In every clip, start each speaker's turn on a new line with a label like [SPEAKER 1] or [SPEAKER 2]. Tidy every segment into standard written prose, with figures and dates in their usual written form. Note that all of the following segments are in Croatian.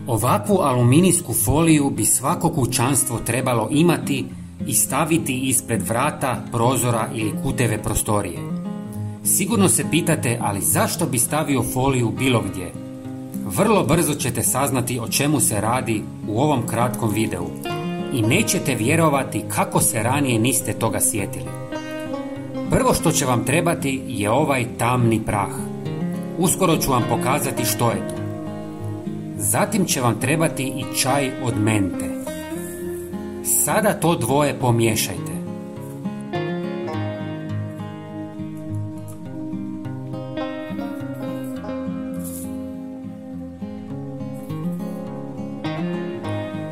[SPEAKER 1] Ovakvu aluminijsku foliju bi svako kućanstvo trebalo imati i staviti ispred vrata, prozora ili kuteve prostorije. Sigurno se pitate, ali zašto bi stavio foliju bilo gdje? Vrlo brzo ćete saznati o čemu se radi u ovom kratkom videu i nećete vjerovati kako se ranije niste toga sjetili. Prvo što će vam trebati je ovaj tamni prah. Uskoro ću vam pokazati što je to. Zatim će vam trebati i čaj od mente. Sada to dvoje pomiješajte.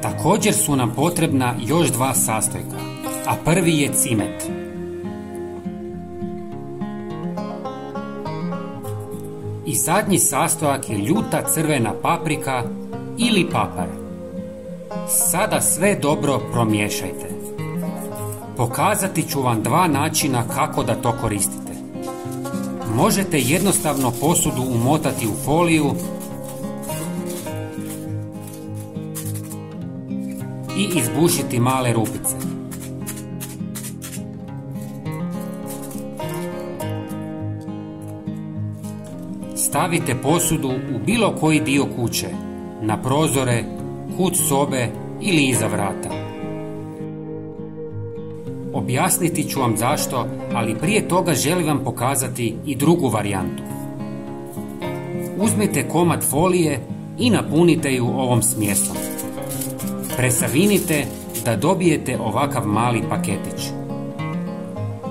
[SPEAKER 1] Također su nam potrebna još dva sastojka, a prvi je cimet. I zadnji sastojak je ljuta crvena paprika ili papar. Sada sve dobro promiješajte. Pokazati ću vam dva načina kako da to koristite. Možete jednostavno posudu umotati u foliju i izbušiti male rupice. Stavite posudu u bilo koji dio kuće, na prozore, kut sobe ili iza vrata. Objasniti ću vam zašto, ali prije toga želim vam pokazati i drugu varijantu. Uzmite komad folije i napunite ju ovom smjesom. Presavinite da dobijete ovakav mali paketić.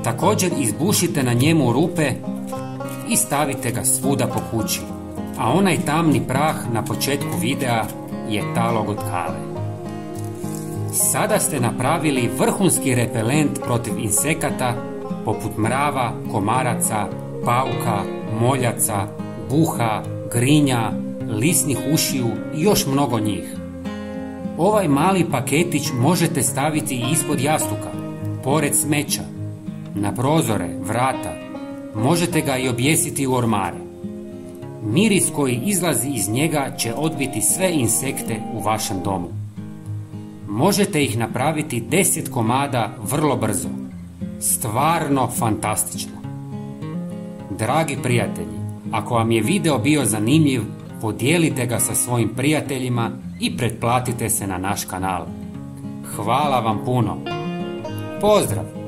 [SPEAKER 1] Također izbušite na njemu rupe i stavite ga svuda po kući, a onaj tamni prah na početku videa je talog od kave. Sada ste napravili vrhunski repelent protiv insekata poput mrava, komaraca, pauka, moljaca, buha, grinja, lisnih ušiju i još mnogo njih. Ovaj mali paketić možete staviti i ispod jastuka, pored smeća, na prozore, vrata. Možete ga i objesiti u ormare. Miris koji izlazi iz njega će odbiti sve insekte u vašem domu. Možete ih napraviti 10 komada vrlo brzo. Stvarno fantastično. Dragi prijatelji, ako vam je video bio zanimljiv, podijelite ga sa svojim prijateljima i pretplatite se na naš kanal. Hvala vam puno. Pozdrav!